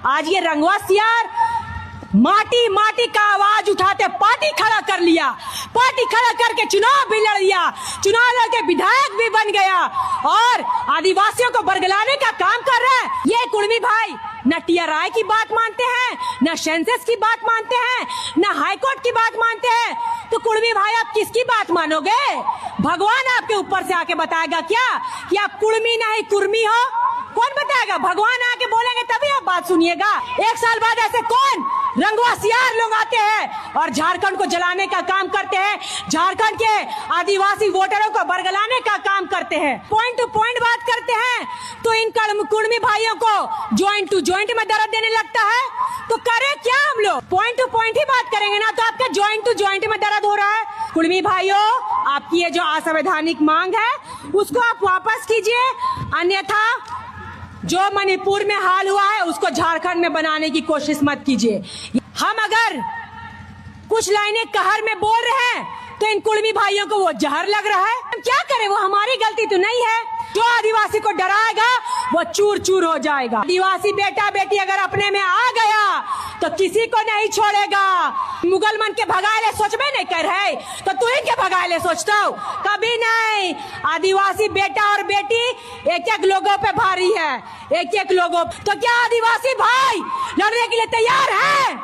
आज ये रंगवा सियार माटी माटी का आवाज उठाते पार्टी खड़ा कर लिया, पार्टी खड़ा करके चुनाव भी लड़ लिया, चुनाव लड़के विधायक भी बन गया और आदिवासियों को बरगलाने का काम कर रहा है। ये कुर्मी भाई न टीआरआई की बात मानते हैं, न सेंसस की बात मानते हैं, न हाईकोर्ट की बात मानते हैं। तो कुर्मी भाई आप किसकी बात मानोगे? भगवान आपके ऊपर से आके बताएगा क्या कि आप कुर्मी नहीं कुर्मी हो? कौन बताएगा? भगवान आके बोलेंगे तभी आप बात सुनिएगा। एक साल बाद ऐसे कौन रंगवा सियार लोग आते हैं और झारखंड को जलाने का काम करते हैं, झारखंड के आदिवासी वोटरों को बरगलाने का काम करते हैं, पॉइंट टू पॉइंट बात करते हैं। तो इन कुर्मी भाइयों को ज्वाइंट टू ज्वाइंट में दर्द देने लगता है। तो करे क्या हम लोग? पॉइंट टू पॉइंट ही बात करेंगे ना, तो आपका ज्वाइंट टू ज्वाइंट में दर्द हो रहा है। कुर्मी भाइयों, आपकी ये जो असंवैधानिक मांग है उसको आप वापस कीजिए, अन्यथा जो मणिपुर में हाल हुआ है उसको झारखंड में बनाने की कोशिश मत कीजिए। हम अगर कुछ लाइनें कहर में बोल रहे हैं तो इन कुर्मी भाइयों को वो जहर लग रहा है। हम क्या करें? वो हमारी गलती तो नहीं है। जो आदिवासी को डराएगा वो चूर चूर हो जाएगा। आदिवासी बेटा बेटी अगर अपने में आ गया तो किसी को नहीं छोड़ेगा। मुगल मन के भगाएले सोचबे नहीं कर है तो तू ही के भगाएले सोचता हो? कभी नहीं। आदिवासी बेटा और बेटी एक एक लोगों पे भारी है, एक एक लोगों। तो क्या आदिवासी भाई लड़ने के लिए तैयार है?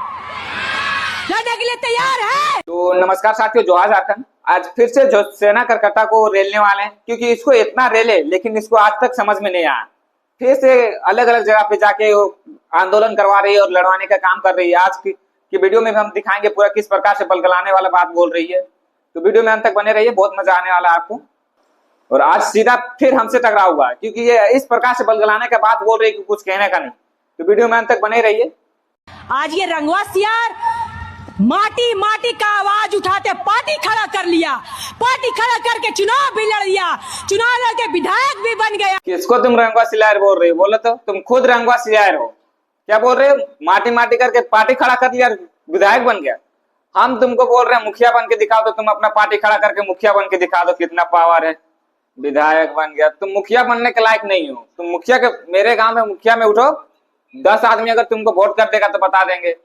लड़ने के लिए तैयार है? तो नमस्कार साथियों, जोहार झारखंड। आज फिर से जो सेना करकट्टा को रेलने वाले हैं, क्योंकि इसको इतना रेले लेकिन इसको आज तक समझ में नहीं आया। फिर से अलग अलग जगह पे जाके आंदोलन करवा रही है और लड़वाने का काम कर रही है। आज की वीडियो में हम दिखाएंगे पूरा किस प्रकार से बलगलाने वाला बात बोल रही है। तो वीडियो में अंत तक बने रहिए, बहुत मजा आने वाला है आपको। और आज सीधा फिर हमसे टकराव हुआ क्योंकि ये इस प्रकार से बलगलाने का बात बोल रही है कि कुछ कहने का नहीं। तो वीडियो में अंत तक बने रहिए। आज ये रंगवा सियार माटी माटी का आवाज उठाते पार्टी खड़ा कर लिया, पार्टी खड़ा करके चुनाव भी लड़ लिया, चुनाव लड़के विधायक भी बन गया। किसको तुम रंगवा सियार बोल रही हो? बोलो तो, तुम खुद रंगवा सियार हो। क्या बोल रहे हो? माटी माटी करके पार्टी खड़ा कर लिया, विधायक बन गया। हम तुमको बोल रहे हैं मुखिया बन के दिखाओ, तो तुम अपना पार्टी खड़ा करके मुखिया बन के दिखा दो, कितना पावर है। विधायक बन गया। तुम मुखिया बनने के लायक नहीं हो। तुम मुखिया के, मेरे गाँव में मुखिया में उठो, 10 आदमी अगर तुमको वोट कर देगा तो बता देंगे।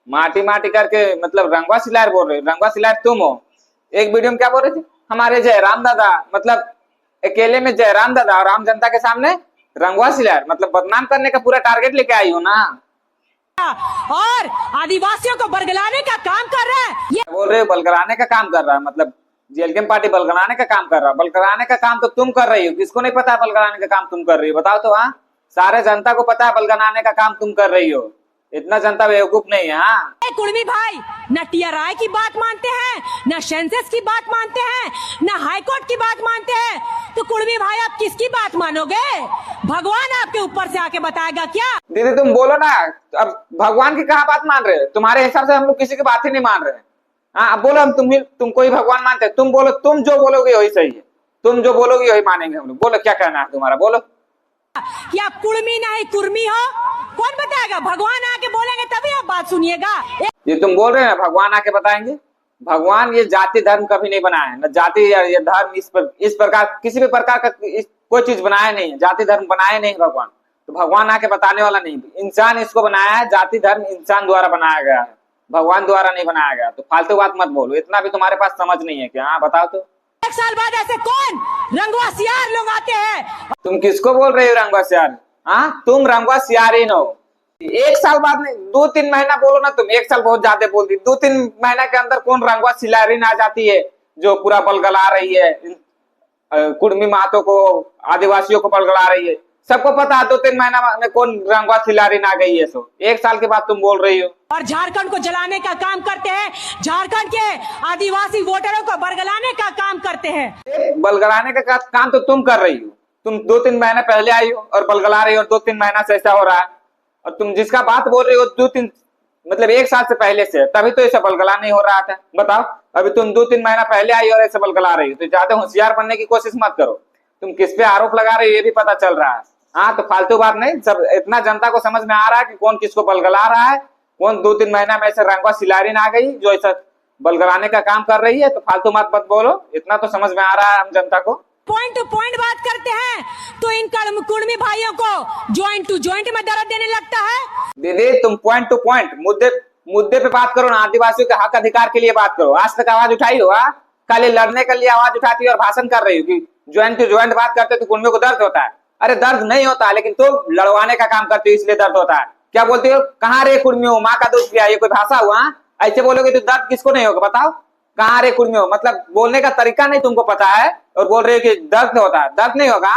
माटी माटी करके मतलब रंगवा सिलायर बोल रहे हो? रंगवा सिलायर तुम हो। एक वीडियो में क्या बोल रहे थे? हमारे जयराम दादा, मतलब अकेले में जयराम दादा और आम जनता के सामने रंगवा सिलायर, मतलब बदनाम करने का पूरा टारगेट लेके आई हो ना। और आदिवासियों को बरगलाने का काम कर रहा है। ये बोल रहे हो बलगलाने का काम कर रहा है, मतलब जेएलके पार्टी बलगलाने का काम कर रहा है। बलगलाने का काम तो तुम कर रही हो। किसको नहीं पता है बलगलाने का काम तुम कर रही हो? बताओ तो। हाँ, सारे जनता को पता है बलगलाने का काम तुम कर रही हो। इतना जनता बेवकूफ नहीं है। हाँ, कुर्मी भाई न टीआरआई की बात मानते हैं, न सेंसस की बात मानते हैं, न हाईकोर्ट की बात मानते हैं। तो कुर्मी भाई आप किसकी बात मानोगे? भगवान आपके ऊपर से आके बताएगा क्या? दीदी तुम बोलो ना। अब भगवान की कहाँ बात मान रहे हो? तुम्हारे हिसाब से हम लोग किसी की बात ही नहीं मान रहे हैं। हाँ, अब बोलो, हम तुमको ही भगवान मानते हैं। तुम बोलो, तुम जो बोलोगे वही सही है। तुम जो बोलोगे वही मानेंगे हम लोग। बोलो क्या कहना है तुम्हारा, बोलो। कि आप कुर्मी नहीं कुर्मी हो? कौन बताएगा? भगवान आके बोलेंगे तभी आप बात सुनिएगा। ये तुम बोल रहे हैं भगवान आके बताएंगे। भगवान ये जाति धर्म कभी नहीं बनाया है, न जाति या ये धर्म इस प्रकार किसी भी प्रकार का कोई चीज बनाया नहीं है। जाति धर्म बनाया नहीं भगवान, तो भगवान आके बताने वाला नहीं। इंसान इसको बनाया है। जाति धर्म इंसान द्वारा बनाया गया है, भगवान द्वारा नहीं बनाया गया। तो फालतू बात मत बोलो। इतना भी तुम्हारे पास समझ नहीं है क्या? हाँ बताओ तो। एक साल बाद ऐसे कौन रंगवा सियार लोग आते हैं? तुम किसको बोल रहे हो रंगवा सियार? हाँ, तुम रंगवा सियारी हो। एक साल बाद नहीं, 2-3 महीना बोलो ना तुम। एक साल बहुत ज्यादा बोल दी। 2-3 महीना के अंदर कौन रंगवा सिलारिन आ जाती है जो पूरा बलगला रही है, कुर्मी मातों को, आदिवासियों को बलगला रही है। सबको पता है 2-3 महीना में कौन रंगवा सिलारिन आ गई है। सो एक साल के बाद तुम बोल रही हो। और झारखंड को जलाने का काम करते हैं, झारखंड के आदिवासी वोटरों को बरगलाने का काम करते हैं। बलगलाने का काम तो तुम कर रही हो। तुम 2-3 महीने पहले आई हो और बलगला रही हो, 2-3 महीना से ऐसा हो रहा है। और तुम जिसका बात बोल रही हो 2-3 मतलब 1 साल से पहले से, तभी तो ऐसा बलगला नहीं हो रहा था। बताओ, अभी तुम 2-3 महीना पहले आई और ऐसे बलगला रही हो। तो ज्यादा होशियार बनने की कोशिश मत करो। तुम किस पे आरोप लगा रही हो ये भी पता चल रहा है। हाँ, तो फालतू बात नहीं। सब इतना जनता को समझ में आ रहा है कि कौन किसको बलगला रहा है, कौन 2-3 महीना में ऐसे रंगवा सिलारिन आ गई जो ऐसा बलगलाने का काम कर रही है। तो फालतू मत बोलो। इतना तो समझ में आ रहा है हम जनता को। पॉइंट टू पॉइंट बात करते हैं तो इन कुर्मी भाइयों को ज्वाइंट टू ज्वाइंट में दर्द देने लगता है। दीदी तुम पॉइंट टू पॉइंट मुद्दे मुद्दे पे बात करो ना। आदिवासियों के हक अधिकार के लिए बात करो। आज तक आवाज उठाई हो? खाली लड़ने के लिए आवाज उठाती हो और भाषण कर रही हो कि ज्वाइंट टू ज्वाइंट बात करते तो कुर्मियों को दर्द होता है। अरे दर्द नहीं होता, लेकिन तुम लड़वाने का काम करते हो इसलिए दर्द होता है। क्या बोलते हो? कहाँ रे कुर्मियों, माँ का दूध पिया, ये कोई भाषा हुआ? ऐसे बोलोगे तो दर्द किसको नहीं होगा बताओ? कहाँ रे कुर्मियों, मतलब बोलने का तरीका नहीं तुमको पता है और बोल रहे हो कि दर्द होता है। दर्द नहीं होगा।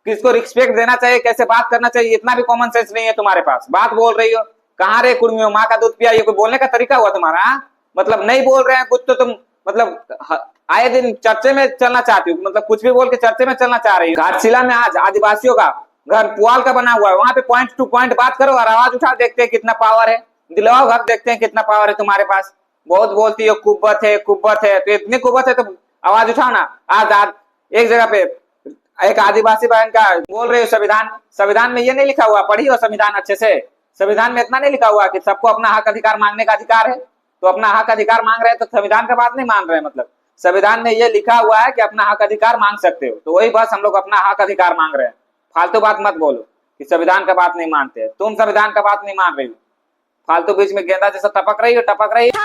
किसको रिस्पेक्ट देना चाहिए, कैसे बात करना चाहिए, इतना भी कॉमन सेंस नहीं है तुम्हारे पास। बात बोल रही हो, कहाँ रे कुर्मियों, माँ का दूध पिया, ये कोई बोलने का तरीका हुआ तुम्हारा? मतलब नहीं बोल रहे हैं कुछ तो तुम मतलब आए दिन चर्चे में चलना चाहती हो, मतलब कुछ भी बोल के चर्चे में चलना चाह रही हो। घाटशिला में आज आदिवासियों का घर पुआल का बना हुआ है, वहां पे पॉइंट टू पॉइंट बात करो और आवाज उठा, देखते हैं कितना पावर है। दिलवाओ घर, देखते हैं कितना पावर है तुम्हारे पास। बहुत बोलती हो कुब्बत है कुब्बत है, तो इतनी कुब्बत है तो आवाज उठाओ ना। आज एक जगह पे एक आदिवासी बहन का बोल रहे हो संविधान में ये नहीं लिखा हुआ, पढ़ी हो संविधान अच्छे से? संविधान में इतना नहीं लिखा हुआ कि सबको अपना हक अधिकार मांगने का अधिकार है? तो अपना हक अधिकार मांग रहे हैं तो संविधान का बात नहीं मान रहे हैं। मतलब संविधान में ये लिखा हुआ है कि अपना हक अधिकार मांग सकते हो, तो वही बस हम लोग अपना हक अधिकार मांग रहे हैं। फालतू बात मत बोलो कि संविधान का बात नहीं मानते। तुम संविधान का बात नहीं मान रही हो, फालतू बीच में गेंदा जैसा टपक रही हो।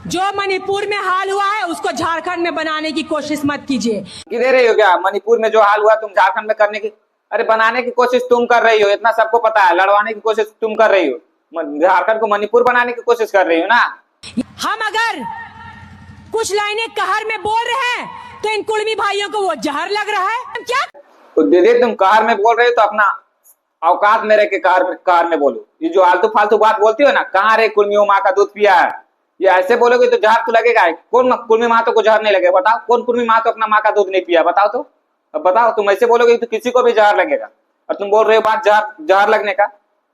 जो मणिपुर में हाल हुआ है उसको झारखंड में बनाने की कोशिश मत कीजिए। दे रही हो क्या? मणिपुर में जो हाल हुआ तुम झारखंड में करने की, अरे बनाने की कोशिश तुम कर रही हो, इतना सबको पता है। लड़वाने की कोशिश तुम कर रही हो, झारखंड को मणिपुर बनाने की कोशिश कर रही हो ना। हम अगर कुछ लाइनें कहर में बोल रहे हैं तो इन कुर्मी भाइयों को वो जहर लग रहा है क्या? तो दीदी तुम कहर में बोल रहे हो तो अपना औकात में रह के कहर में बोलो। ये जो आलतू फालतू बात बोलती हो ना, कहाँ रे कुर्मियों, माँ का दूध पिया है, ये ऐसे बोलोगे तो जहर तो लगेगा। कौन कुर्मी माँ को जहर नहीं लगेगा बताओ? कौन कुर्मी माँ अपना माँ का दूध नहीं पिया बताओ? तो अब बताओ, तुम ऐसे बोलोगे तो किसी को भी जहर लगेगा। और तुम बोल रहे हो बात जहर लगने का।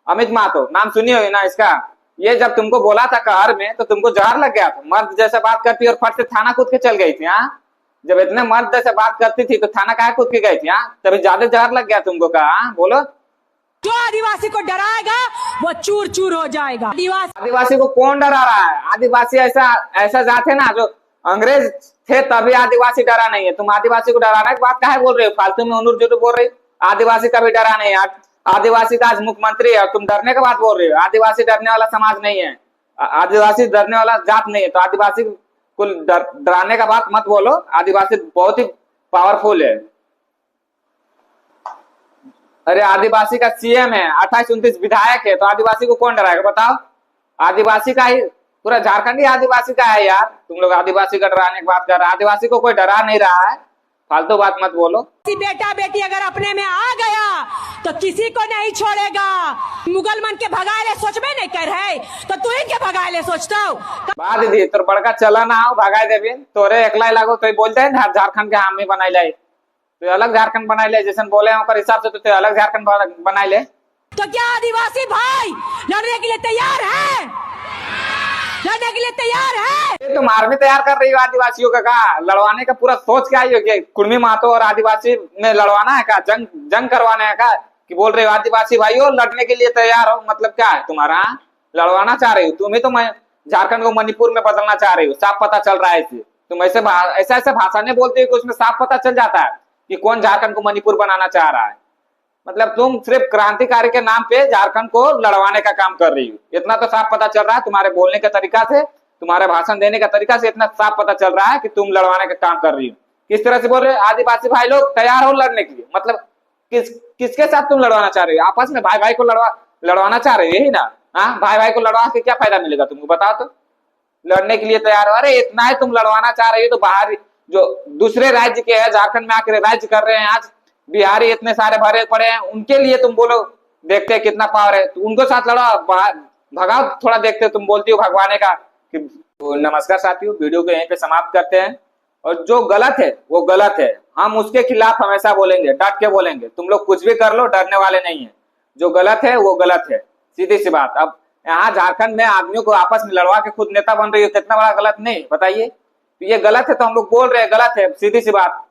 अमित महतो नाम सुनी हो ना इसका? ये जब तुमको बोला था कहर में तो तुमको जहर लग गया था। मर्द जैसे बात करती और फट से थाना कूद के चल गई थी। हाँ, जब इतने मर्द जैसे बात करती थी तो थाना काहे कूद के गई थी? हाँ, तभी ज्यादा जहर लग गया तुमको का? बोलो। जो आदिवासी को डराएगा वो चूर चूर हो जाएगा। आदिवासी को कौन डरा रहा है? आदिवासी ऐसा जात है ना, जो अंग्रेज थे तभी आदिवासी डरा नहीं है। तुम आदिवासी को डराने की बात काहे बोल रहे हो? फालतू में उन्नूर जुटू बोल रही हो। आदिवासी कभी डरा नहीं है। आदिवासी का आज मुख्यमंत्री है और तुम डरने की बात बोल रहे हो। आदिवासी डरने वाला समाज नहीं है, आदिवासी डरने वाला जात नहीं है। तो आदिवासी को डराने का बात मत बोलो। आदिवासी बहुत ही पावरफुल है। अरे आदिवासी का सीएम है, 28-29 विधायक है, तो आदिवासी को कौन डराएगा बताओ? आदिवासी का ही पूरा झारखंड ही आदिवासी का है यार। तुम लोग आदिवासी का डराने की बात कर रहे हो। आदिवासी को कोई डरा नहीं रहा है, फालतू बात मत बोलो। बेटा बेटी अगर अपने में आ गया तो किसी को नहीं छोड़ेगा। मुगल मन के भगाए सोचबे नहीं कर है तो तू इनके भगाए सोचता हो। बात दी तो बड़का चला ना हो भगाए देवी तोरे एकला लागो तो बोलते हैं झारखंड के हामी बनाई ले, तो अलग झारखंड बनाई ले। जैसे बोले हिसाब से तो अलग झारखंड बनाई ले। तो क्या आदिवासी भाई लड़ने के लिए तैयार है? लड़ने के लिए तैयार है? तुम आर्मी तैयार कर रही हो आदिवासियों का लड़वाने का पूरा सोच क्या ही हो कि कुर्मी महतो और आदिवासी में लड़वाना है का? जंग करवाना है का? कि बोल रहे हो आदिवासी भाइयों लड़ने के लिए तैयार हो? मतलब क्या है तुम्हारा? लड़वाना चाह रही हो तुम ही तो। मैं झारखंड को मणिपुर में बदलना चाह रही हो, साफ पता चल रहा है। इसे तुम ऐसे ऐसा भाषा नहीं बोलते हो कि उसमें साफ पता चल जाता है कि कौन झारखंड को मणिपुर बनाना चाह रहा है। मतलब तुम सिर्फ क्रांतिकारी के नाम पे झारखंड को लड़वाने का काम कर रही हो, इतना तो साफ पता चल रहा है। तुम्हारे बोलने के तरीका से, तुम्हारे भाषण देने का तरीका से इतना साफ पता चल रहा है कि तुम लड़वाने का काम कर रही हो। किस तरह से बोल रहे हो? आदिवासी भाई लोग तैयार हो लड़ने के लिए। मतलब किसके साथ तुम लड़वाना चाह रहे हो? आपस में भाई भाई को लड़वाना चाह रहे हो, यही ना? हाँ, भाई भाई को लड़वा के क्या फायदा मिलेगा तुमको बताओ? तो लड़ने के लिए तैयार हो। अरे इतना ही तुम लड़वाना चाह रही हो तो बाहर जो दूसरे राज्य के है झारखंड में आकर राज्य कर रहे हैं, आज बिहारी इतने सारे भरे पड़े हैं, उनके लिए तुम बोलो देखते हैं कितना पावर है, तो उनको साथ लड़ाओ, भगाओ थोड़ा, देखते तुम बोलती हो भगवाने का। तो नमस्कार साथियों, वीडियो को यहीं पे समाप्त करते हैं। और जो गलत है वो गलत है, हम उसके खिलाफ हमेशा बोलेंगे, डट के बोलेंगे। तुम लोग कुछ भी कर लो, डरने वाले नहीं है। जो गलत है वो गलत है, सीधी सी बात। अब यहाँ झारखंड में आदमियों को आपस में लड़वा के खुद नेता बन रही है, कितना बड़ा गलत नहीं बताइए? तो ये गलत है तो हम लोग बोल रहे हैं गलत है, सीधी सी बात।